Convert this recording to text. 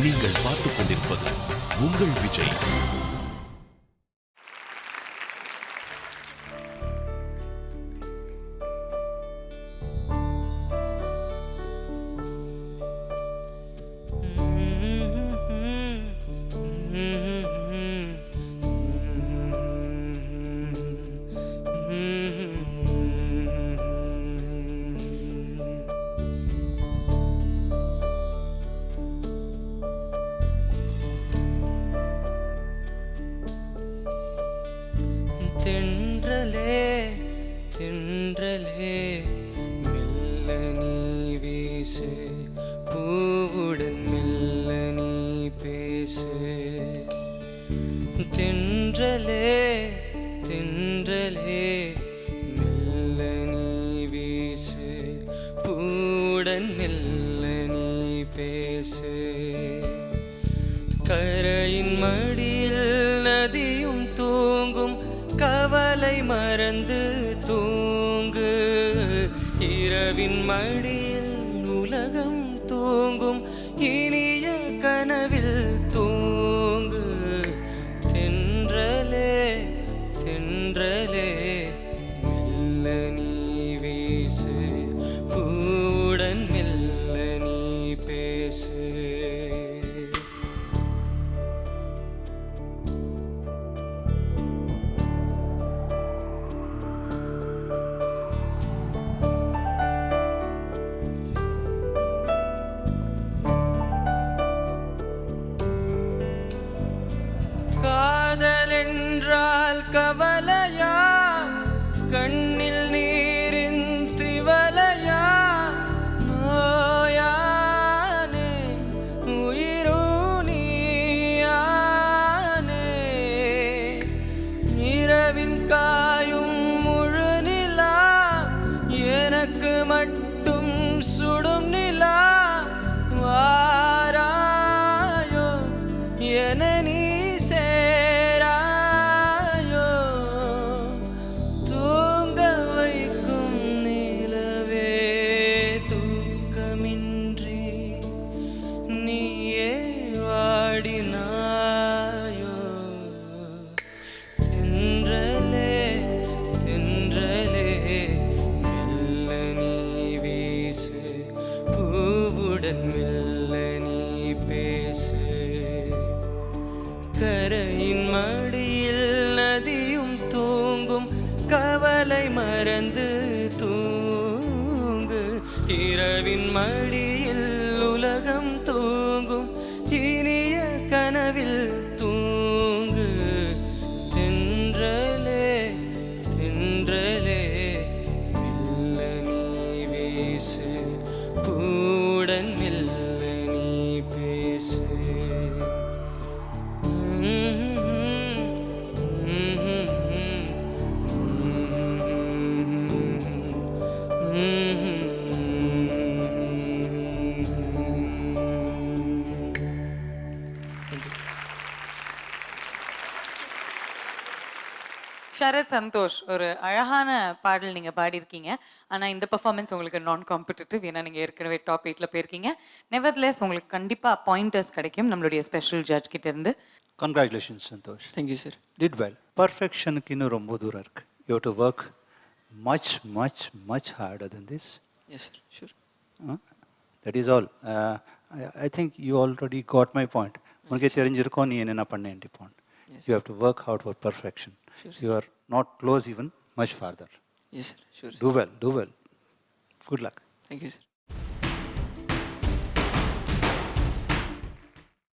நீங்கள் பார்த்துக் கொண்டிருப்பது உங்கள் விஜய். தென்றலே தென்றலே மெல்ல நீ வீசு, பூவுடன் மெல்ல நீ பேசு. தென்றலே தென்றலே மெல்ல நீ வீசு, பூவுடன் மெல்ல நீ பேசு. கரையின் மடியில் நதியும் தூங்கும், கவலை மறந்து தூங்கு. இரவின் மடியில் உலகம் தூங்கும், இனிய கனவில் தூங்கு. தென்றலே தென்றலே மெல்ல நீ வீசு, பூவுடன் மெல்ல நீ பேசு. காதல் என்றால் கவலையா, கண்ணில் நீரின் திவலையா? நோயானே உயிரும் நீயானே. இரவின் காயும் முழு நிலா, எனக்கு மட்டும் சுடும் நிலா. வாராயோ என நீ சேராயோ, தூங்க வைக்கும் நிலவே தூக்கமின்றி நீயே வாடினாயோ. தென்றலே தென்றலே மெல்ல நீ வீசு, பூவுடன் மெல்ல நீ பேசு. கரையின் மடியில் நதியும் தூங்கும், கவலை மறந்து தூங்கு. இரவின் மடியில் உலகம் தூங்கும், இனிய கனவில் தூங்கு. தென்றலே தென்றலே மெல்ல நீ வீசு, பூவுடன் மெல்ல நீ பேசு. ஷரத் சந்தோஷ், ஒரு அழகான பாடல் நீங்கள் பாடியிருக்கீங்க. ஆனால் இந்த பெர்ஃபார்மன்ஸ் உங்களுக்கு நான் காம்படிட்டிவ், ஏன்னா நீங்கள் ஏற்கனவே டாப் 8ல் போயிருக்கீங்க. நெவர்த்லெஸ் உங்களுக்கு கண்டிப்பாக பாயிண்டர்ஸ் கிடைக்கும் நம்மளுடைய ஸ்பெஷல் ஜட்ஜ் கிட்ட இருந்து. Congratulations, Santosh. Thank you, sir. Did well. Perfection க்கு இன்னும் ரொம்ப தூரம் இருக்கு. You have to work much, much, much harder than this. Yes, sir. Sure. That is all. I think you already got my point. உனக்கே தெரிஞ்சிருக்கோம் நீ என்னென்ன பண்ணேன் point. You have to work hard for perfection. Sure, you are not close even, much farther. Yes, sir. Sure, sir. Do well, do well. Good luck. Thank you, sir.